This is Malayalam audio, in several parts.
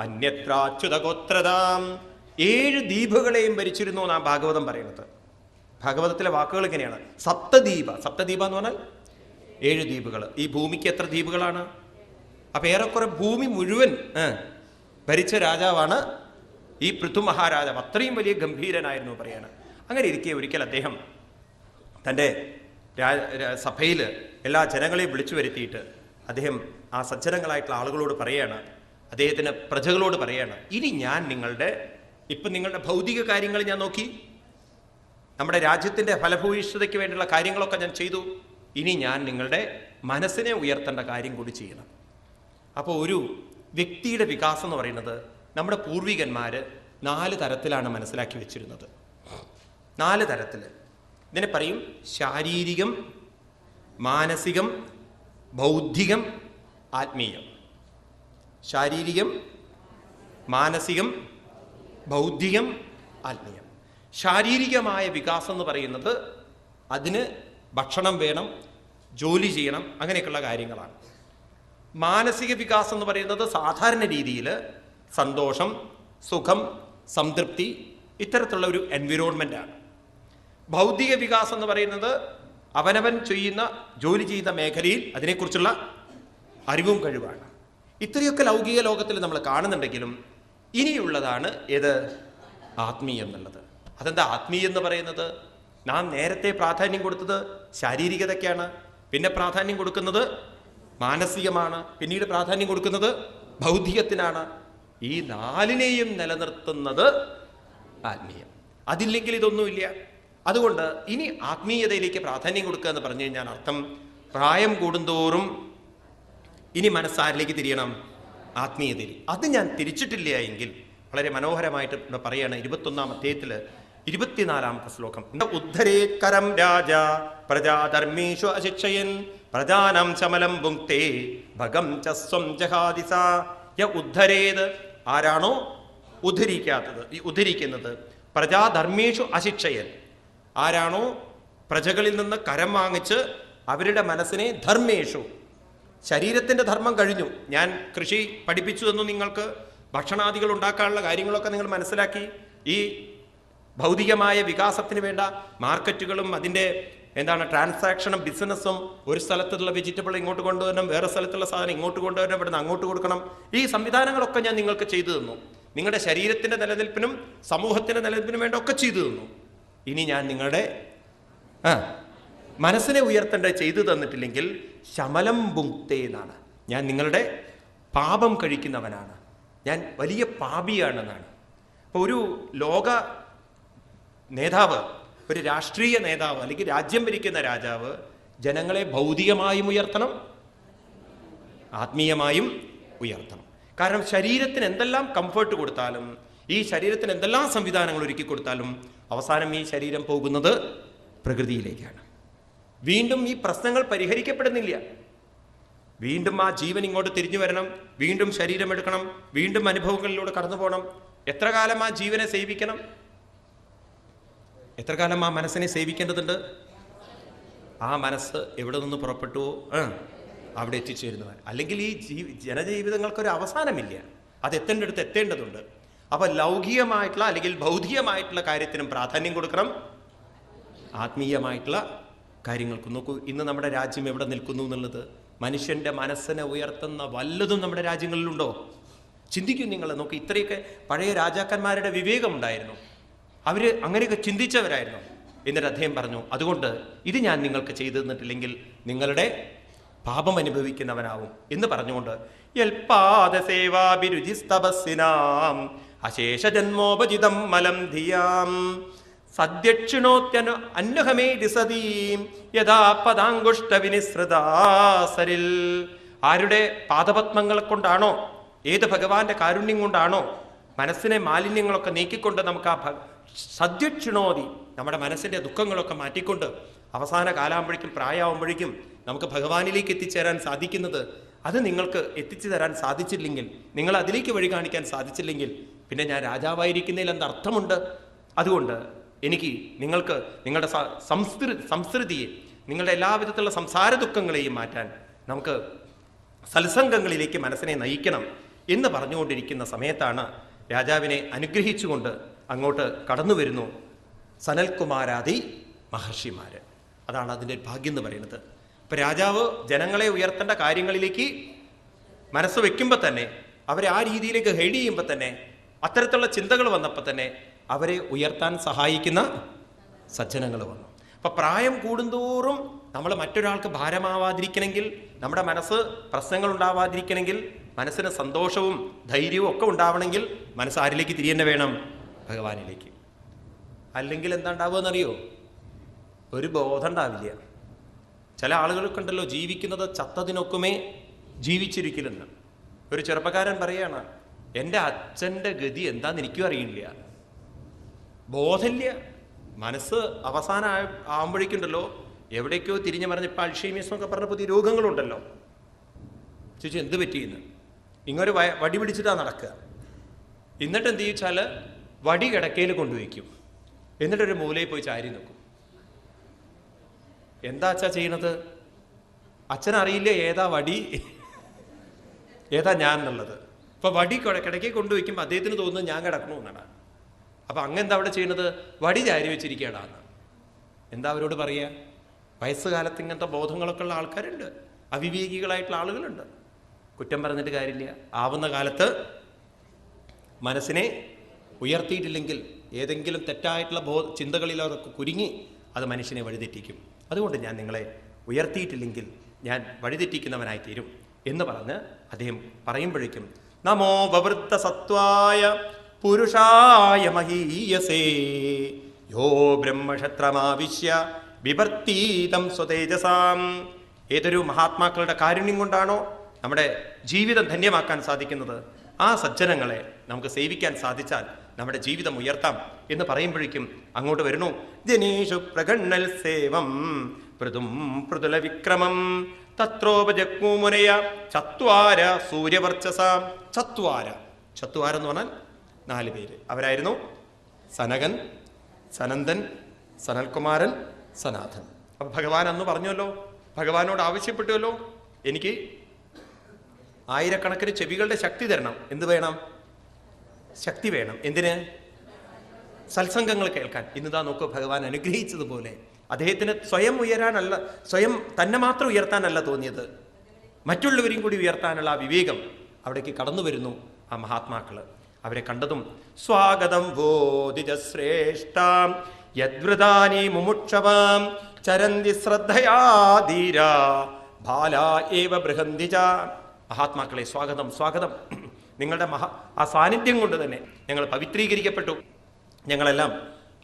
അന്യത്രാച്യുതഗോത്രതാം 7 ദ്വീപുകളെയും ഭരിച്ചിരുന്നു നാം ഭാഗവതം പറയുന്നത്. ഭാഗവതത്തിലെ വാക്കുകൾ ഇങ്ങനെയാണ്. സപ്തദ്വീപ എന്ന് പറഞ്ഞാൽ 7 ദ്വീപുകൾ. ഈ ഭൂമിക്ക് എത്ര ദ്വീപുകളാണ്? അപ്പൊ ഏറെക്കുറെ ഭൂമി മുഴുവൻ ഭരിച്ച രാജാവാണ് ഈ പൃഥു മഹാരാജാവ്. അത്രയും വലിയ ഗംഭീരനായിരുന്നു പറയാണ്. അങ്ങനെ ഇരിക്കെ ഒരിക്കൽ അദ്ദേഹം തൻ്റെ സഭയിൽ എല്ലാ ജനങ്ങളെയും വിളിച്ചു വരുത്തിയിട്ട് അദ്ദേഹം ആ സജ്ജനങ്ങളായിട്ടുള്ള ആളുകളോട് പറയാണ്, അദ്ദേഹത്തിന് പ്രജകളോട് പറയാണ്, ഇനി ഞാൻ നിങ്ങളുടെ ഭൗതിക കാര്യങ്ങൾ ഞാൻ നോക്കി, നമ്മുടെ രാജ്യത്തിൻ്റെ ഫലഭൂയിഷ്ഠതയ്ക്ക് വേണ്ടിയുള്ള കാര്യങ്ങളൊക്കെ ഞാൻ ചെയ്തു, ഇനി ഞാൻ നിങ്ങളുടെ മനസ്സിനെ ഉയർത്തേണ്ട കാര്യം കൂടി ചെയ്യണം. അപ്പോൾ ഒരു വ്യക്തിയുടെ വികാസം എന്ന് പറയുന്നത് നമ്മുടെ പൂർവികന്മാർ 4 തരത്തിലാണ് മനസ്സിലാക്കി വെച്ചിരുന്നത്. 4 തരത്തിൽ. ഇതിനെ പറയും ശാരീരികം, മാനസികം, ബൗദ്ധികം, ആത്മീയം. ശാരീരികം, മാനസികം, ബൗദ്ധികം, ആത്മീയം. ശാരീരികമായ വികാസം എന്ന് പറയുന്നത് അതിന് ഭക്ഷണം വേണം, ജോലി ചെയ്യണം, അങ്ങനെയൊക്കെയുള്ള കാര്യങ്ങളാണ്. മാനസിക വികാസം എന്ന് പറയുന്നത് സാധാരണ രീതിയിൽ സന്തോഷം, സുഖം, സംതൃപ്തി, ഇത്തരത്തിലുള്ള ഒരു എൻവിറോൺമെൻ്റാണ്. ബൗദ്ധിക വികാസം എന്ന് പറയുന്നത് അവനവൻ ചെയ്യുന്ന ജോലി ചെയ്യുന്ന മേഖലയിൽ അതിനെക്കുറിച്ചുള്ള അറിവും കഴിവാണ്. ഇത്രയൊക്കെ ലൗകിക ലോകത്തിൽ നമ്മൾ കാണുന്നുണ്ടെങ്കിലും ഇനിയുള്ളതാണ് ഏത്? ആത്മീയം എന്നുള്ളത്. അതെന്താ ആത്മീയം എന്ന് പറയുന്നത്? നാം നേരത്തെ പ്രാധാന്യം കൊടുത്തത് ശാരീരികതയ്ക്കാണ്, പിന്നെ പ്രാധാന്യം കൊടുക്കുന്നത് മാനസികമാണ്, പിന്നീട് പ്രാധാന്യം കൊടുക്കുന്നത് ബൗദ്ധികത്തിനാണ്. ഈ 4നെയും നിലനിർത്തുന്നത് ആത്മീയം. അതില്ലെങ്കിൽ ഇതൊന്നുമില്ല. അതുകൊണ്ട് ഇനി ആത്മീയതയിലേക്ക് പ്രാധാന്യം കൊടുക്കുക എന്ന് പറഞ്ഞു കഴിഞ്ഞാൽ അർത്ഥം പ്രായം കൂടുന്തോറും ഇനി മനസ്സാരിലേക്ക് തിരിയണം? ആത്മീയതയിൽ. അത് ഞാൻ തിരിച്ചിട്ടില്ല എങ്കിൽ വളരെ മനോഹരമായിട്ട് ഇവിടെ പറയാണ് 21-ാം അധ്യായത്തിൽ 24-ാമത്തെ ശ്ലോകം. ഉദ്ധരേത്കരം രാജ പ്രജാധർമ്മേഷു അശിക്ഷയൻ പ്രജാനം ചമലം ഭുങ്ക്തേ ഭഗം ച സ്വം ജഹാദിസ. ഉദ്ധരേത്, ആരാണോ ഉദ്ധരിക്കുന്നത്, പ്രജാധർമ്മേഷു അശിക്ഷയൻ, ആരാണോ പ്രജകളിൽ നിന്ന് കരം വാങ്ങിച്ച് അവരുടെ മനസ്സിനെ ധർമ്മേഷു, ശരീരത്തിൻ്റെ ധർമ്മം കഴിഞ്ഞു, ഞാൻ കൃഷി പഠിപ്പിച്ചു തന്നു, നിങ്ങൾക്ക് ഭക്ഷണാദികൾ ഉണ്ടാക്കാനുള്ള കാര്യങ്ങളൊക്കെ നിങ്ങൾ മനസ്സിലാക്കി, ഈ ഭൗതികമായ വികാസത്തിന് വേണ്ട മാർക്കറ്റുകളും അതിൻ്റെ ട്രാൻസാക്ഷനും ബിസിനസ്സും, ഒരു സ്ഥലത്തുള്ള വെജിറ്റബിൾ ഇങ്ങോട്ട് കൊണ്ടുവരണം, വേറെ സ്ഥലത്തുള്ള സാധനം ഇങ്ങോട്ട് കൊണ്ടുവരണം, ഇവിടുന്ന് അങ്ങോട്ട് കൊടുക്കണം, ഈ സംവിധാനങ്ങളൊക്കെ ഞാൻ നിങ്ങൾക്ക് ചെയ്തു തന്നു. നിങ്ങളുടെ ശരീരത്തിൻ്റെ നിലനിൽപ്പിനും സമൂഹത്തിൻ്റെ നിലനിൽപ്പിനും വേണ്ട ഒക്കെ ചെയ്തു തന്നു. ഇനി ഞാൻ നിങ്ങളുടെ മനസ്സിനെ ഉയർത്തേണ്ട ചെയ്തു തന്നിട്ടില്ലെങ്കിൽ ശമലം ഭുങ്ക്തേ എന്നാണ്, ഞാൻ നിങ്ങളുടെ പാപം കഴിക്കുന്നവനാണ്, ഞാൻ വലിയ പാപിയാണെന്നാണ്. അപ്പോൾ ഒരു ലോക നേതാവ്, ഒരു രാഷ്ട്രീയ നേതാവ് അല്ലെങ്കിൽ രാജ്യം ഭരിക്കുന്ന രാജാവ് ജനങ്ങളെ ഭൗതികമായും ഉയർത്തണം, ആത്മീയമായും ഉയർത്തണം. കാരണം ശരീരത്തിന് എന്തെല്ലാം കംഫർട്ട് കൊടുത്താലും, ഈ ശരീരത്തിന് എന്തെല്ലാം സംവിധാനങ്ങൾ ഒരുക്കി കൊടുത്താലും അവസാനം ഈ ശരീരം പോകുന്നത് പ്രകൃതിയിലേക്കാണ്. വീണ്ടും ഈ പ്രശ്നങ്ങൾ പരിഹരിക്കപ്പെടുന്നില്ല. വീണ്ടും ആ ജീവൻ ഇങ്ങോട്ട് തിരിഞ്ഞു വരണം, വീണ്ടും ശരീരം എടുക്കണം, വീണ്ടും അനുഭവങ്ങളിലൂടെ കടന്നു പോകണം. എത്ര കാലം ആ ജീവനെ സേവിക്കണം? എത്ര കാലം ആ മനസ്സിനെ സേവിക്കേണ്ടതുണ്ട്? ആ മനസ്സ് എവിടെ നിന്ന് പുറപ്പെട്ടുവോ അവിടെ എത്തിച്ചേരുന്നവർ. അല്ലെങ്കിൽ ഈ ജനജീവിതങ്ങൾക്കൊരു അവസാനമില്ല, അത് എത്തേണ്ടടുത്ത് എത്തേണ്ടതുണ്ട്. അപ്പോൾ ലൗകികമായിട്ടുള്ള അല്ലെങ്കിൽ ഭൗതികമായിട്ടുള്ള കാര്യത്തിനും പ്രാധാന്യം കൊടുക്കണം, ആത്മീയമായിട്ടുള്ള കാര്യങ്ങൾക്ക്. നോക്കൂ, ഇന്ന് നമ്മുടെ രാജ്യം എവിടെ നിൽക്കുന്നു എന്നുള്ളത്. മനുഷ്യൻ്റെ മനസ്സിനെ ഉയർത്തുന്ന വല്ലതും നമ്മുടെ രാജ്യങ്ങളിലുണ്ടോ? ചിന്തിക്കും നിങ്ങൾ. നോക്കൂ, ഇത്രയൊക്കെ പഴയ രാജാക്കന്മാരുടെ വിവേകമുണ്ടായിരുന്നു, അവർ അങ്ങനെയൊക്കെ ചിന്തിച്ചവരായിരുന്നു. എന്നിട്ട് അദ്ദേഹം പറഞ്ഞു, അതുകൊണ്ട് ഇത് ഞാൻ നിങ്ങൾക്ക് ചെയ്തു തന്നിട്ടില്ലെങ്കിൽ നിങ്ങളുടെ പാപം അനുഭവിക്കുന്നവനാവും എന്ന് പറഞ്ഞുകൊണ്ട് യൽപാദസേവാഭിരുചിസ്തപസ്സിനാം അശേഷ ജന്മോപജിതം മലം ധിയാം സദ്യക്ഷിണോത്യനു അന്വഹമേ ദിസതീം യഥാ പദാങ്കുഷ്ട വിനിസൃതാസരിൽ. ആരുടെ പാദപത്മങ്ങളെ കൊണ്ടാണോ, ഏത് ഭഗവാന്റെ കാരുണ്യം കൊണ്ടാണോ മനസ്സിനെ മാലിന്യങ്ങളൊക്കെ നീക്കിക്കൊണ്ട് നമുക്ക് ആ സദ്യക്ഷിണോതി, നമ്മുടെ മനസ്സിൻ്റെ ദുഃഖങ്ങളൊക്കെ മാറ്റിക്കൊണ്ട് അവസാന കാലാകുമ്പോഴേക്കും പ്രായമാകുമ്പോഴേക്കും നമുക്ക് ഭഗവാനിലേക്ക് എത്തിച്ചേരാൻ സാധിക്കുന്നത്, അത് നിങ്ങൾക്ക് എത്തിച്ചു തരാൻ സാധിച്ചില്ലെങ്കിൽ, നിങ്ങൾ അതിലേക്ക് വഴി കാണിക്കാൻ സാധിച്ചില്ലെങ്കിൽ പിന്നെ ഞാൻ രാജാവായിരിക്കുന്നതിൽ എന്ത് അർത്ഥമുണ്ട്? അതുകൊണ്ട് എനിക്ക് നിങ്ങൾക്ക് നിങ്ങളുടെ സംസ്കൃതിയെ, നിങ്ങളുടെ എല്ലാവിധത്തിലുള്ള സംസാര ദുഃഖങ്ങളെയും മാറ്റാൻ നമുക്ക് സത്സംഗങ്ങളിലേക്ക് മനസ്സിനെ നയിക്കണം എന്ന് പറഞ്ഞുകൊണ്ടിരിക്കുന്ന സമയത്താണ് രാജാവിനെ അനുഗ്രഹിച്ചുകൊണ്ട് അങ്ങോട്ട് കടന്നു വരുന്നു സനൽകുമാരാദി മഹർഷിമാർ. അതാണ് അതിൻ്റെ ഭാഗ്യം എന്ന് പറയുന്നത്. ഇപ്പം രാജാവ് ജനങ്ങളെ ഉയർത്തേണ്ട കാര്യങ്ങളിലേക്ക് മനസ്സ് വെക്കുമ്പോൾ തന്നെ, അവരെ ആ രീതിയിലേക്ക് ഹൈഡ് ചെയ്യുമ്പോൾ തന്നെ, അത്തരത്തിലുള്ള ചിന്തകൾ വന്നപ്പോൾ തന്നെ അവരെ ഉയർത്താൻ സഹായിക്കുന്ന സജ്ജനങ്ങൾ വന്നു. അപ്പം പ്രായം കൂടുന്തോറും നമ്മൾ മറ്റൊരാൾക്ക് ഭാരമാവാതിരിക്കണമെങ്കിൽ, നമ്മുടെ മനസ്സ് പ്രശ്നങ്ങൾ ഉണ്ടാവാതിരിക്കണമെങ്കിൽ, മനസ്സിന് സന്തോഷവും ധൈര്യവും ഒക്കെ ഉണ്ടാവണമെങ്കിൽ മനസ്സ് ആരിലേക്ക് തിരിയേണ്ട വേണം? ഭഗവാനിലേക്ക്. അല്ലെങ്കിൽ എന്താ ഉണ്ടാവുകയെന്നറിയോ? ഒരു ബോധം ഉണ്ടാവില്ല. ചില ആളുകൾക്ക് ഉണ്ടല്ലോ ജീവിക്കുന്നത് ചത്തതിനൊക്കുമേ ജീവിച്ചിരിക്കലെന്ന്. ഒരു ചെറുപ്പക്കാരൻ പറയാണ്, എൻ്റെ അച്ഛൻ്റെ ഗതി എന്താന്ന് എനിക്കും അറിയില്ല. ബോധമില്ല. മനസ്സ് അവസാനം ആകുമ്പോഴേക്കുണ്ടല്ലോ എവിടേക്കോ തിരിഞ്ഞു പറഞ്ഞ് ഇപ്പം അൾഷീമിയസ് എന്നൊക്കെ പറഞ്ഞ പുതിയ രോഗങ്ങളുണ്ടല്ലോ. ചേച്ചി എന്ത് പറ്റിയെന്ന് ഇങ്ങൊരു വടി പിടിച്ചിട്ടാണ് നടക്കുക. എന്നിട്ട് എന്ത് ചോദിച്ചാൽ വടി കിടക്കയിൽ കൊണ്ടുവയ്ക്കും. എന്നിട്ടൊരു മൂലയിൽ പോയി ചാരി നിൽക്കും. എന്താ അച്ഛാ ചെയ്യണത്? അച്ഛനറിയില്ല ഏതാ വടി ഏതാ ഞാൻ എന്നുള്ളത്. ഇപ്പം വടി കിടക്കയിൽ കൊണ്ടുവയ്ക്കുമ്പോൾ അദ്ദേഹത്തിന് തോന്നുന്നത് ഞാൻ കിടക്കണമെന്നാണ്. അപ്പം അങ്ങെന്താ അവിടെ ചെയ്യുന്നത്? വടി ചാരി വെച്ചിരിക്കുകയാണ്. എന്താ അവരോട് പറയുക? വയസ്സുകാലത്ത് ഇങ്ങനത്തെ ബോധങ്ങളൊക്കെ ഉള്ള ആൾക്കാരുണ്ട്, അവിവേകികളായിട്ടുള്ള ആളുകളുണ്ട്. കുറ്റം പറഞ്ഞിട്ട് കാര്യമില്ല. ആവുന്ന കാലത്ത് മനസ്സിനെ ഉയർത്തിയിട്ടില്ലെങ്കിൽ ഏതെങ്കിലും തെറ്റായിട്ടുള്ള ചിന്തകളിലൊക്കെ കുരുങ്ങി അത് മനുഷ്യനെ വഴിതെറ്റിക്കും. അതുകൊണ്ട് ഞാൻ നിങ്ങളെ ഉയർത്തിയിട്ടില്ലെങ്കിൽ ഞാൻ വഴിതെറ്റിക്കുന്നവനായി തീരും എന്ന് പറഞ്ഞ് അദ്ദേഹം പറയുമ്പോഴേക്കും നമോ വവൃത്ത സത്വായ പുരുഷായ മഹീയസേ യോ ബ്രഹ്മക്ഷത്രമാവിശ്യ വിവർത്തീതം സ്വതേജസാം. ഏതൊരു മഹാത്മാക്കളുടെ കാരുണ്യം കൊണ്ടാണോ നമ്മുടെ ജീവിതം ധന്യമാക്കാൻ സാധിക്കുന്നത്, ആ സജ്ജനങ്ങളെ നമുക്ക് സേവിക്കാൻ സാധിച്ചാൽ നമ്മുടെ ജീവിതം ഉയർത്താം എന്ന് പറയുമ്പോഴേക്കും അങ്ങോട്ട് വരുന്നു ജനേഷു പ്രഗണ്ണൽ സേവം പൃഥും പൃഥുല വിക്രമം തത്രോപജഗ്മുനയ ചത്വാര സൂര്യവർച്ചസ. ചത്വാര എന്ന് പറഞ്ഞാൽ 4 പേര്. അവരായിരുന്നു സനകൻ, സനന്ദൻ, സനൽകുമാരൻ, സനാഥൻ. അപ്പം ഭഗവാൻ അന്ന് പറഞ്ഞല്ലോ, ഭഗവാനോട് ആവശ്യപ്പെട്ടുവല്ലോ, എനിക്ക് 1000കണക്കിന് ചെവികളുടെ ശക്തി തരണം. എന്ത് വേണം? ശക്തി വേണം. എന്തിന്? സത്സംഗങ്ങൾ കേൾക്കാൻ. ഇന്നിതാ നോക്കൂ, ഭഗവാൻ അനുഗ്രഹിച്ചതുപോലെ അദ്ദേഹത്തിന് സ്വയം ഉയരാനല്ല, സ്വയം തന്നെ മാത്രം ഉയർത്താനല്ല തോന്നിയത്, മറ്റുള്ളവരെയും കൂടി ഉയർത്താനുള്ള ആ വിവേകം അവിടേക്ക് കടന്നു വരുന്നു ആ മഹാത്മാക്കള്. അവരെ കണ്ടതും സ്വാഗതം വോദിജശ്രേഷ്ഠാം യദ്വൃതാനി മുമുക്ഷവാം ചരന്തി ശ്രദ്ധയാധീര ബാലാ ഏവ ബൃഹന്തിജ. മഹാത്മാക്കളെ സ്വാഗതം, സ്വാഗതം. നിങ്ങളുടെ ആ സാന്നിധ്യം കൊണ്ട് തന്നെ ഞങ്ങൾ പവിത്രീകരിക്കപ്പെട്ടു. ഞങ്ങളെല്ലാം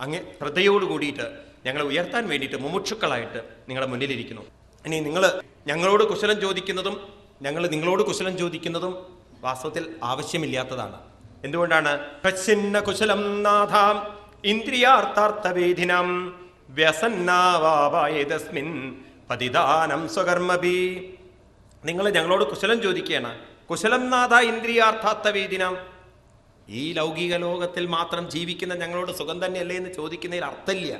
അങ്ങേ ശ്രദ്ധയോട് കൂടിയിട്ട് ഞങ്ങളെ ഉയർത്താൻ വേണ്ടിയിട്ട് മുമുക്ഷുക്കളായിട്ട് നിങ്ങളുടെ മുന്നിലിരിക്കുന്നു. ഇനി നിങ്ങൾ ഞങ്ങളോട് കുശലം ചോദിക്കുന്നതും ഞങ്ങൾ നിങ്ങളോട് കുശലം ചോദിക്കുന്നതും വാസ്തവത്തിൽ ആവശ്യമില്ലാത്തതാണ്. എന്തുകൊണ്ടാണ്? പ്രച്ഛിന്ന കുശലം നാഥാം ഇന്ദ്രിയാർത്ഥാർത്ഥവേദിനം വ്യസന്നാവായതസ്മിൻ പതിദാനം സ്വകർമ്മഭി. നിങ്ങൾ ഞങ്ങളോട് കുശലം ചോദിക്കുകയാണ്. കുശലം നാഥ ഇന്ദ്രിയാർത്ഥാർത്ഥവേദിനം. ഈ ലൗകിക ലോകത്തിൽ മാത്രം ജീവിക്കുന്ന ഞങ്ങളോട് സുഖം തന്നെയല്ലേ എന്ന് ചോദിക്കുന്നതിൽ അർത്ഥമില്ല.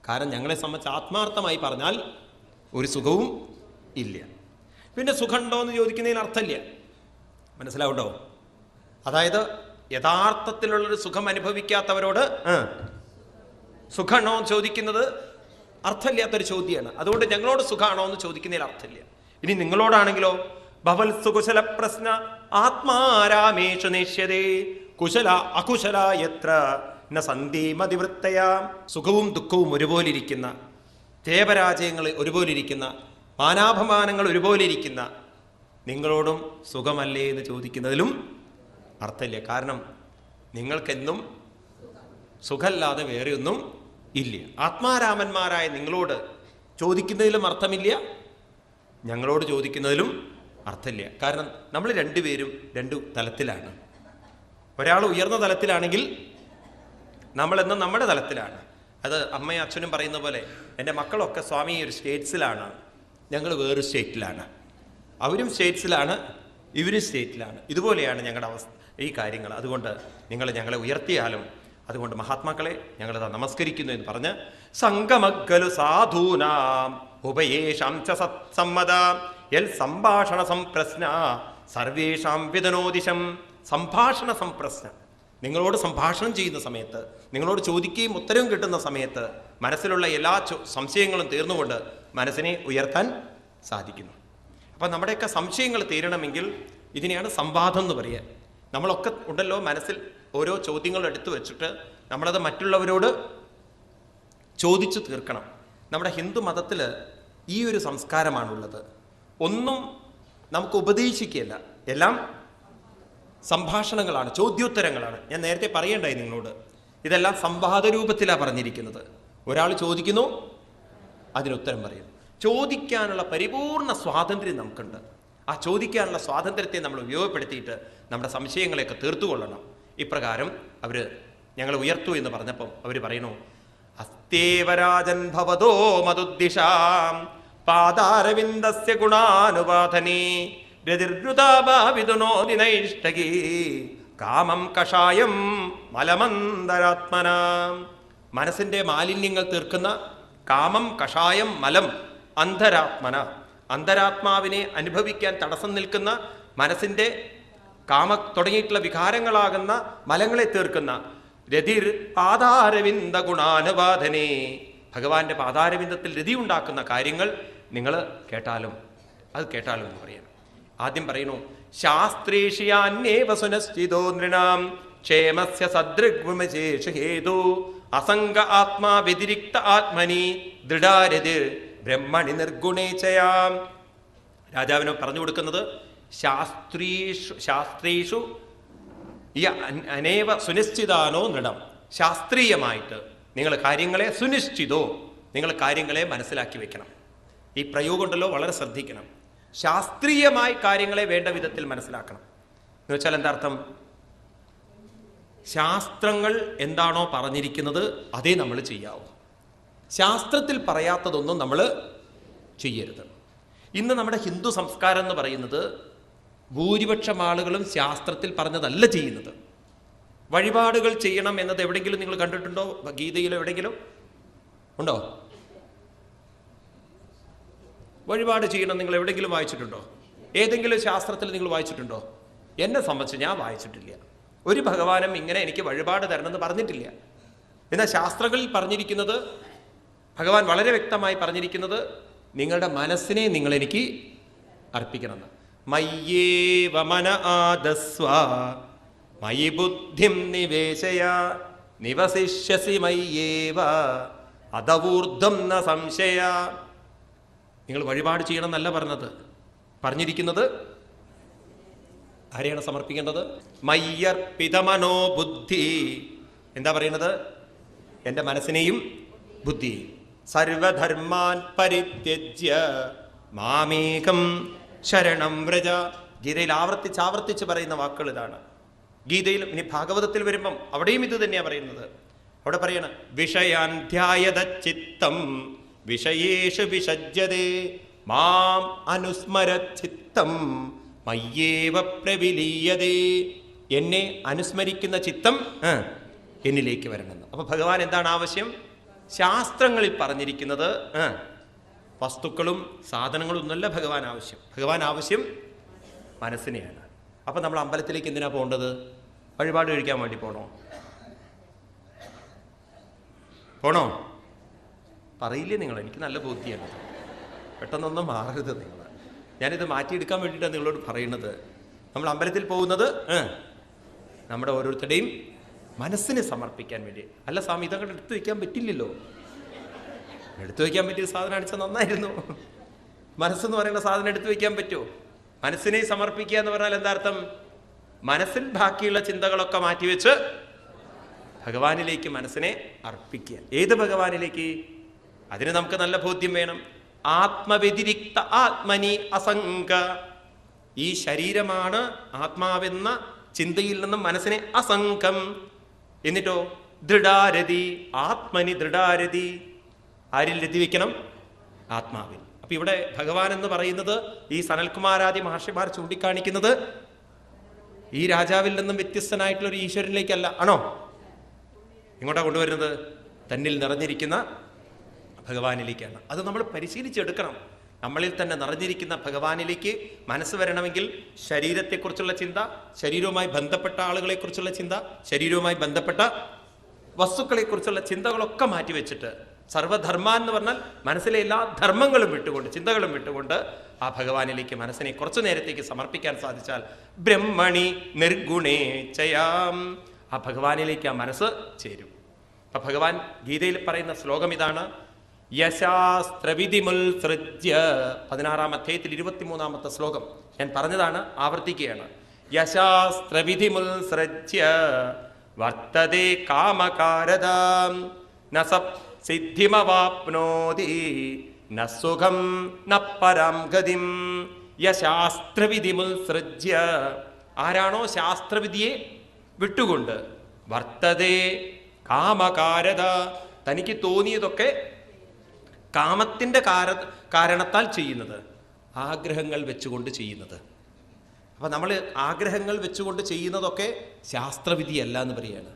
കാരണം ഞങ്ങളെ സംബന്ധിച്ച് ആത്മാർത്ഥമായി പറഞ്ഞാൽ ഒരു സുഖവും ഇല്ല. പിന്നെ സുഖമുണ്ടോ എന്ന് ചോദിക്കുന്നതിൽ അർത്ഥമില്ല. മനസ്സിലാവുണ്ടോ? അതായത് യഥാർത്ഥത്തിലുള്ളൊരു സുഖം അനുഭവിക്കാത്തവരോട് സുഖമാണോ ചോദിക്കുന്നത് അർത്ഥമില്ലാത്തൊരു ചോദ്യമാണ്. അതുകൊണ്ട് ഞങ്ങളോട് സുഖമാണോ എന്ന് ചോദിക്കുന്നതിൽ അർത്ഥമില്ല. ഇനി നിങ്ങളോടാണെങ്കിലോ ഭവൽ സുകുശല പ്രശ്ന ആത്മാരാമേഷു നേഷ്യതേ കുശല അകുശല എത്ര ന സന്ധിമതിവൃത്തയ. സുഖവും ദുഃഖവും ഒരുപോലെ ഇരിക്കുന്ന, ജയപരാജയങ്ങൾ ഒരുപോലെ ഇരിക്കുന്ന, മാനാപമാനങ്ങൾ ഒരുപോലെ ഇരിക്കുന്ന നിങ്ങളോടും സുഖമല്ലേ എന്ന് ചോദിക്കുന്നതിലും അർത്ഥമില്ല. കാരണം നിങ്ങൾക്കെന്നും സുഖമല്ലാതെ വേറെ ഒന്നും ഇല്ല. ആത്മാരാമന്മാരായ നിങ്ങളോട് ചോദിക്കുന്നതിലും അർത്ഥമില്ല, ഞങ്ങളോട് ചോദിക്കുന്നതിലും അർത്ഥമില്ല. കാരണം നമ്മൾ രണ്ടുപേരും 2 തലത്തിലാണ്. ഒരാൾ ഉയർന്ന തലത്തിലാണെങ്കിൽ നമ്മളെന്നും നമ്മുടെ തലത്തിലാണ്. അത് അമ്മയും അച്ഛനും പറയുന്ന പോലെ എൻ്റെ മക്കളൊക്കെ സ്വാമി ഒരു സ്റ്റേറ്റ്സിലാണ്, ഞങ്ങൾ വേറൊരു സ്റ്റേറ്റിലാണ്. അവരും സ്റ്റേറ്റ്സിലാണ്, ഇവരും സ്റ്റേറ്റിലാണ്. ഇതുപോലെയാണ് ഞങ്ങളുടെ അവസ്ഥ, ഈ കാര്യങ്ങൾ. അതുകൊണ്ട് നിങ്ങൾ ഞങ്ങളെ ഉയർത്തിയാലും, അതുകൊണ്ട് മഹാത്മാക്കളെ ഞങ്ങളത് നമസ്കരിക്കുന്നു എന്ന് പറഞ്ഞ് സംഗമഗ്ഗലു സാധൂനാം ഉപയേഷാം ച സത്സമ്മത യൽ സംഭാഷണ സംപ്രശ്ന സർവേഷാം വിതനോദിശം. സംഭാഷണ സംപ്രശ്ന. നിങ്ങളോട് സംഭാഷണം ചെയ്യുന്ന സമയത്ത്, നിങ്ങളോട് ചോദിക്കുകയും ഉത്തരവും കിട്ടുന്ന സമയത്ത് മനസ്സിലുള്ള എല്ലാ സംശയങ്ങളും തീർന്നുകൊണ്ട് മനസ്സിനെ ഉയർത്താൻ സാധിക്കുന്നു. അപ്പം നമ്മുടെയൊക്കെ സംശയങ്ങൾ തീരണമെങ്കിൽ ഇതിനെയാണ് സംവാദം എന്ന് പറയുക. നമ്മളൊക്കെ ഉണ്ടല്ലോ മനസ്സിൽ ഓരോ ചോദ്യങ്ങൾ എടുത്തു വെച്ചിട്ട് നമ്മളത് മറ്റുള്ളവരോട് ചോദിച്ചു തീർക്കണം. നമ്മുടെ ഹിന്ദു മതത്തിൽ ഈ ഒരു സംസ്കാരമാണുള്ളത്. ഒന്നും നമുക്ക് ഉപദേശിക്കുകയല്ല, എല്ലാം സംഭാഷണങ്ങളാണ്, ചോദ്യോത്തരങ്ങളാണ്. ഞാൻ നേരത്തെ പറയണ്ടായി നിങ്ങളോട്, ഇതെല്ലാം സംവാദ രൂപത്തിലാണ് പറഞ്ഞിരിക്കുന്നത്. ഒരാൾ ചോദിക്കുന്നു, അതിനുത്തരം പറയുന്നു. ചോദിക്കാനുള്ള പരിപൂർണ സ്വാതന്ത്ര്യം നമുക്കുണ്ട്. ആ ചോദിക്കാനുള്ള സ്വാതന്ത്ര്യത്തെ നമ്മൾ ഉപയോഗപ്പെടുത്തിയിട്ട് നമ്മുടെ സംശയങ്ങളെയൊക്കെ തീർത്തുകൊള്ളണം. ഇപ്രകാരം അവർ ഞങ്ങൾ ഉയർത്തു എന്ന് പറഞ്ഞപ്പം അവർ പറയുന്നു, അസ്തേവരാജൻ ഭവതോ മതുദ്ദിശാം പാദാരവിന്ദസ്യ ഗുണാനുപാധനേ രതിർവൃതാഭാവിതുനോദിനൈഷ്ടകീ കാമം കഷായം മലമന്തരാത്മന. മനസ്സിന്റെ മാലിന്യങ്ങൾ തീർക്കുന്ന കാമം, കഷായം, മലം, അന്തരാത്മന. അന്തരാത്മാവിനെ അനുഭവിക്കാൻ തടസ്സം നിൽക്കുന്ന മനസ്സിന്റെ കാമ തുടങ്ങിയിട്ടുള്ള വികാരങ്ങളാകുന്ന മലങ്ങളെ തീർക്കുന്ന രതിർ പാദാരവിന്ദ ഗുണാനുപാധനേ. ഭഗവാന്റെ പാദാരവിന്ദത്തിൽ രതി ഉണ്ടാക്കുന്ന കാര്യങ്ങൾ നിങ്ങൾ കേട്ടാലും എന്ന് പറയണം. ആദ്യം പറയുന്നു, ശാസ്ത്രേഷിയാന്യേവ സുനശ്ചിതോ നൃണാം ക്ഷേമസ്യ സദൃഗ്വിമശേഷഹേതു അസംഗ ആത്മാ വ്യതിരിക്ത ആത്മനി ദൃഢാരതിർ ബ്രഹ്മണി നിർഗുണേചയാം. രാജാവിന് പറഞ്ഞു കൊടുക്കുന്നത്, ശാസ്ത്രീഷു ഈ അനേവ സുനിശ്ചിതാനോ നൃണം. ശാസ്ത്രീയമായിട്ട് നിങ്ങൾ കാര്യങ്ങളെ സുനിശ്ചിതോ, നിങ്ങൾ കാര്യങ്ങളെ മനസ്സിലാക്കി വെക്കണം. ഈ പ്രയോഗം ഉണ്ടല്ലോ, വളരെ ശ്രദ്ധിക്കണം. ശാസ്ത്രീയമായി കാര്യങ്ങളെ വേണ്ട വിധത്തിൽ മനസ്സിലാക്കണം എന്ന് വെച്ചാൽ എന്താ അർത്ഥം? ശാസ്ത്രങ്ങൾ എന്താണോ പറഞ്ഞിരിക്കുന്നത് അതേ നമ്മൾ ചെയ്യാവൂ. ശാസ്ത്രത്തിൽ പറയാത്തതൊന്നും നമ്മൾ ചെയ്യരുത്. ഇന്ന് നമ്മുടെ ഹിന്ദു സംസ്കാരം എന്ന് പറയുന്നത് ഭൂരിപക്ഷം ആളുകളും ശാസ്ത്രത്തിൽ പറഞ്ഞതല്ല ചെയ്യുന്നത്. വഴിപാടുകൾ ചെയ്യണം എന്നത് എവിടെയെങ്കിലും നിങ്ങൾ കണ്ടിട്ടുണ്ടോ? ഗീതയിൽ എവിടെയെങ്കിലും ഉണ്ടോ? വഴിപാട് ചെയ്യണം നിങ്ങൾ എവിടെയെങ്കിലും വായിച്ചിട്ടുണ്ടോ? ഏതെങ്കിലും ശാസ്ത്രത്തിൽ നിങ്ങൾ വായിച്ചിട്ടുണ്ടോ? എന്നെ സംബന്ധിച്ച് ഞാൻ വായിച്ചിട്ടില്ല. ഒരു ഭഗവാനും ഇങ്ങനെ എനിക്ക് വഴിപാട് തരണമെന്ന് പറഞ്ഞിട്ടില്ല. എന്നാൽ ശാസ്ത്രങ്ങളിൽ പറഞ്ഞിരിക്കുന്നത്, ഭഗവാൻ വളരെ വ്യക്തമായി പറഞ്ഞിരിക്കുന്നത്, നിങ്ങളുടെ മനസ്സിനെ നിങ്ങൾ എനിക്ക് അർപ്പിക്കണമെന്ന്. മയ്യേവ മന ആദസ്വ മയി ബുദ്ധിം നിവേശയ നിവസിഷ്യസി മയ്യേവ അതവൂർദ്ധം ന സംശയ. നിങ്ങൾ വഴിപാട് ചെയ്യണം എന്നല്ല പറഞ്ഞിരിക്കുന്നത് ആരെയാണ് സമർപ്പിക്കേണ്ടത്? മയ്യർപ്പിതമനോ ബുദ്ധി. എന്താ പറയുന്നത്? എൻ്റെ മനസ്സിനെയും ബുദ്ധിയെയും. സർവധർമാൻ പരിത്യജ്യ മാമേകം ശരണം വ്രജ. ഗീതയിൽ ആവർത്തിച്ച് പറയുന്ന വാക്കുകൾ ഇതാണ്. ഗീതയിൽ ഇനി ഭാഗവതത്തിൽ വരുമ്പം അവിടെയും ഇത് തന്നെയാണ് പറയുന്നത്. അവിടെ പറയണം, വിഷയാൻ ധ്യായത ചിത്തം വിഷയേഷു വിഷജ്യതേ മാം അനുസ്മര ചിത്തം മയ്യേവ പ്രവിലീയതേ. എന്നെ അനുസ്മരിക്കുന്ന ചിത്തം എന്നിലേക്ക് വരണമെന്ന്. അപ്പൊ ഭഗവാൻ എന്താണ് ആവശ്യം? ശാസ്ത്രങ്ങളിൽ പറഞ്ഞിരിക്കുന്നത് വസ്തുക്കളും സാധനങ്ങളും ഒന്നുമല്ല ഭഗവാൻ ആവശ്യം. ഭഗവാൻ ആവശ്യം മനസ്സിനെയാണ്. അപ്പം നമ്മൾ അമ്പലത്തിലേക്ക് എന്തിനാ പോകേണ്ടത്? വഴിപാട് കഴിക്കാൻ വേണ്ടി പോണോ? പറയില്ലേ നിങ്ങൾ? എനിക്ക് നല്ല ബോധ്യമാണ്. പെട്ടെന്നൊന്നും മാറരുത് നിങ്ങൾ. ഞാനിത് മാറ്റിയെടുക്കാൻ വേണ്ടിയിട്ടാണ് നിങ്ങളോട് പറയുന്നത്. നമ്മൾ അമ്പലത്തിൽ പോകുന്നത് നമ്മുടെ ഓരോരുത്തരുടെയും മനസ്സിനെ സമർപ്പിക്കാൻ വേണ്ടി. അല്ല സ്വാമി, ഇതങ്ങോട്ട് എടുത്തു വയ്ക്കാൻ പറ്റില്ലല്ലോ. എടുത്തു വയ്ക്കാൻ പറ്റിയ സാധനം അടിച്ചാൽ നന്നായിരുന്നു. മനസ്സെന്ന് പറയുന്ന സാധനം എടുത്തു വയ്ക്കാൻ പറ്റുമോ? മനസ്സിനെ സമർപ്പിക്കുക എന്ന് പറഞ്ഞാൽ എന്താ അർത്ഥം? മനസ്സിൽ ബാക്കിയുള്ള ചിന്തകളൊക്കെ മാറ്റിവെച്ച് ഭഗവാനിലേക്ക് മനസ്സിനെ അർപ്പിക്കുക. ഏത് ഭഗവാനിലേക്ക്? അതിന് നമുക്ക് നല്ല ബോധ്യം വേണം. ആത്മവ്യതിരിക്ത ആത്മനി അസംഗ. ഈ ശരീരമാണ് ആത്മാവെന്ന ചിന്തയിൽ നിന്നും മനസ്സിനെ അസംഗം. എന്നിട്ടോ ദൃഢാരതി ആത്മനി ദൃഢാരതി. ആരിൽ രതി വയ്ക്കണം? ആത്മാവിൽ. അപ്പൊ ഇവിടെ ഭഗവാൻ എന്ന് പറയുന്നത് ഈ സനൽകുമാരാദി മഹർഷിമാർ ചൂണ്ടിക്കാണിക്കുന്നത് ഈ രാജാവിൽ നിന്നും വ്യത്യസ്തനായിട്ടുള്ള ഒരു ഈശ്വരനിലേക്കല്ല. ആണോ? ഇങ്ങോട്ടാ കൊണ്ടുവരുന്നത്? തന്നിൽ നിറഞ്ഞിരിക്കുന്ന ഭഗവാനിലേക്കാണ്. അത് നമ്മൾ പരിശീലിച്ചെടുക്കണം. നമ്മളിൽ തന്നെ നിറഞ്ഞിരിക്കുന്ന ഭഗവാനിലേക്ക് മനസ്സ് വരണമെങ്കിൽ ശരീരത്തെക്കുറിച്ചുള്ള ചിന്ത, ശരീരവുമായി ബന്ധപ്പെട്ട ആളുകളെക്കുറിച്ചുള്ള ചിന്ത, ശരീരവുമായി ബന്ധപ്പെട്ട വസ്തുക്കളെക്കുറിച്ചുള്ള ചിന്തകളൊക്കെ മാറ്റിവെച്ചിട്ട് സർവധർമ്മ എന്ന് പറഞ്ഞാൽ മനസ്സിലെ എല്ലാ ധർമ്മങ്ങളും വിട്ടുകൊണ്ട്, ചിന്തകളും വിട്ടുകൊണ്ട് ആ ഭഗവാനിലേക്ക് മനസ്സിനെ കുറച്ചു നേരത്തേക്ക് സമർപ്പിക്കാൻ സാധിച്ചാൽ ബ്രഹ്മണി നിർഗുണേ ചയാം, ആ ഭഗവാനിലേക്ക് ആ മനസ്സ് ചേരും. അപ്പൊ ഭഗവാൻ ഗീതയിൽ പറയുന്ന ശ്ലോകം ഇതാണ്. യശാസ്ത്രവിധിമുത്സൃജ്യ, 16-ാം അധ്യായത്തിൽ 23-ാമത്തെ ശ്ലോകം ഞാൻ പറഞ്ഞതാണ്, ആവർത്തിക്കുകയാണ്. യശാസ്ത്രവിധിമുത്സൃജ്യ വർത്തതേ കാമകാരതാം ന സിദ്ധിമവാപ്നോതി ന സുഖം ന പരം ഗതിം. യശാസ്ത്രവിധിമുത്സൃജ്യ, ആരാണോ ശാസ്ത്രവിധിയെ വിട്ടുകൊണ്ട് വർത്തതേ കാമകാരത, തനിക്ക് തോന്നിയതൊക്കെ കാമത്തിൻ്റെ കാരണത്താൽ ചെയ്യുന്നത്, ആഗ്രഹങ്ങൾ വെച്ചുകൊണ്ട് ചെയ്യുന്നത്. അപ്പം നമ്മൾ ആഗ്രഹങ്ങൾ വെച്ചുകൊണ്ട് ചെയ്യുന്നതൊക്കെ ശാസ്ത്രവിധിയല്ല എന്ന് പറയുകയാണ്.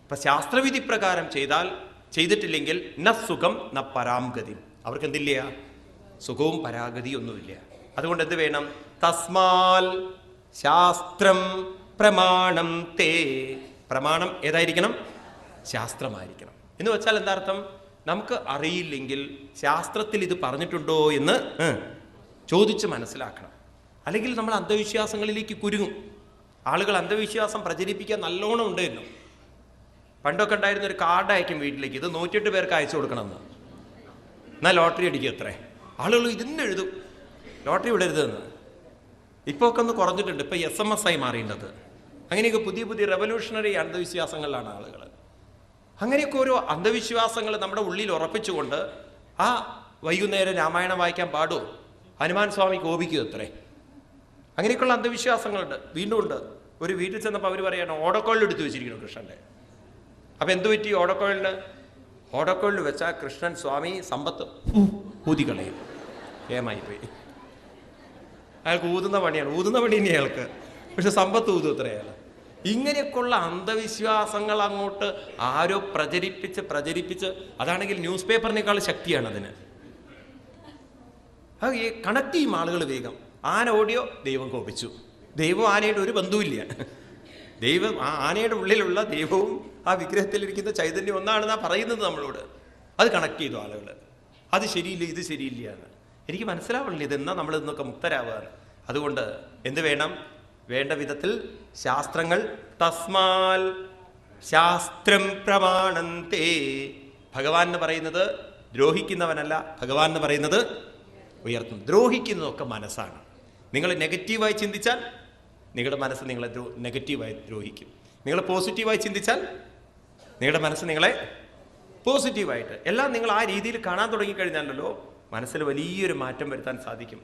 അപ്പം ശാസ്ത്രവിധി പ്രകാരം ചെയ്തിട്ടില്ലെങ്കിൽ ന സുഖം ന പരാംഗതി, അവർക്ക് എന്തില്ല, സുഖവും പരാഗതിയും ഒന്നുമില്ല. അതുകൊണ്ട് എന്ത് വേണം? തസ്മാൽ ശാസ്ത്രം പ്രമാണം തേ, പ്രമാണം ഏതായിരിക്കണം? ശാസ്ത്രമായിരിക്കണം. എന്ന് വെച്ചാൽ എന്താർത്ഥം? നമുക്ക് അറിയില്ലെങ്കിൽ ശാസ്ത്രത്തിൽ ഇത് പറഞ്ഞിട്ടുണ്ടോ എന്ന് ചോദിച്ച് മനസ്സിലാക്കണം. അല്ലെങ്കിൽ നമ്മൾ അന്ധവിശ്വാസങ്ങളിലേക്ക് കുരുങ്ങും. ആളുകൾ അന്ധവിശ്വാസം പ്രചരിപ്പിക്കാൻ നല്ലോണം ഉണ്ടായിരുന്നു. പണ്ടൊക്കെ ഉണ്ടായിരുന്ന ഒരു കാർഡ് അയക്കും വീട്ടിലേക്ക്, ഇത് 108 പേർക്ക് അയച്ചു കൊടുക്കണമെന്ന്, എന്നാൽ ലോട്ടറി അടിക്കും അത്രേ. ആളുകൾ ഇതിന്ന് എഴുതും ലോട്ടറി വിടരുതെന്ന്. ഇപ്പോൾ ഒക്കെ ഒന്ന് കുറഞ്ഞിട്ടുണ്ട്. ഇപ്പോൾ SMS ആയി മാറിയിട്ടത്. അങ്ങനെയൊക്കെ പുതിയ പുതിയ റെവല്യൂഷണറി അന്ധവിശ്വാസങ്ങളിലാണ് ആളുകൾ. അങ്ങനെയൊക്കെ ഓരോ അന്ധവിശ്വാസങ്ങൾ നമ്മുടെ ഉള്ളിൽ ഉറപ്പിച്ചുകൊണ്ട് ആ വൈകുന്നേരം രാമായണം വായിക്കാൻ പാടുമോ, ഹനുമാൻ സ്വാമി കോപിക്കും അത്രേ. അങ്ങനെയൊക്കെയുള്ള അന്ധവിശ്വാസങ്ങളുണ്ട്. വീണ്ടും ഉണ്ട്. ഒരു വീട്ടിൽ ചെന്നപ്പോൾ അവർ പറയാണ് ഓടക്കോളിൽ എടുത്തു വെച്ചിരിക്കുന്നു കൃഷ്ണൻ്റെ. അപ്പം എന്തു പറ്റി ഓടക്കോളിന്? ഓടക്കോളിൽ വെച്ചാൽ കൃഷ്ണൻ സ്വാമി സമ്പത്ത് ഊതിക്കളയും. ഏമായി പോയി. അയാൾക്ക് ഊതുന്ന പണിയാണ്, ഊതുന്ന പണി ഇനി അയാൾക്ക്, പക്ഷെ സമ്പത്ത് ഊതും അത്ര അയാൾ. ഇങ്ങനെയൊക്കെയുള്ള അന്ധവിശ്വാസങ്ങൾ അങ്ങോട്ട് ആരോ പ്രചരിപ്പിച്ച് അതാണെങ്കിൽ ന്യൂസ് പേപ്പറിനേക്കാൾ ശക്തിയാണ് അതിന്. അത് കണക്ട് ചെയ്യും ആളുകൾ വേഗം. ആന ഓടിയോ, ദൈവം കോപിച്ചു. ദൈവം ആനയുടെ ഒരു ബന്ധവുമില്ല. ദൈവം ആ ആനയുടെ ഉള്ളിലുള്ള ദൈവവും ആ വിഗ്രഹത്തിലിരിക്കുന്ന ചൈതന്യം ഒന്നാണെന്നാണ് പറയുന്നത് നമ്മളോട്. അത് കണക്ട് ചെയ്തു ആളുകൾ. അത് ശരിയില്ല, ഇത് ശരിയില്ല എന്ന്. എനിക്ക് മനസ്സിലാവണില്ല ഇതെന്നാ നമ്മൾ ഇന്നൊക്കെ മുക്തരാവുകയാണ്. അതുകൊണ്ട് എന്ത് വേണം? വേണ്ട വിധത്തിൽ ശാസ്ത്രങ്ങൾ, തസ്മാൽ ശാസ്ത്രം പ്രമാണന്തേ. ഭഗവാൻ എന്ന് പറയുന്നത് ദ്രോഹിക്കുന്നവനല്ല, ഭഗവാൻ എന്ന് പറയുന്നത് ഉയർത്തും. ദ്രോഹിക്കുന്നതൊക്കെ മനസ്സാണ്. നിങ്ങൾ നെഗറ്റീവായി ചിന്തിച്ചാൽ നിങ്ങളുടെ മനസ്സ് നിങ്ങളെ നെഗറ്റീവായി ദ്രോഹിക്കും. നിങ്ങൾ പോസിറ്റീവായി ചിന്തിച്ചാൽ നിങ്ങളുടെ മനസ്സ് നിങ്ങളെ പോസിറ്റീവായിട്ട്, എല്ലാം നിങ്ങൾ ആ രീതിയിൽ കാണാൻ തുടങ്ങിക്കഴിഞ്ഞാലല്ലോ മനസ്സിൽ വലിയൊരു മാറ്റം വരുത്താൻ സാധിക്കും.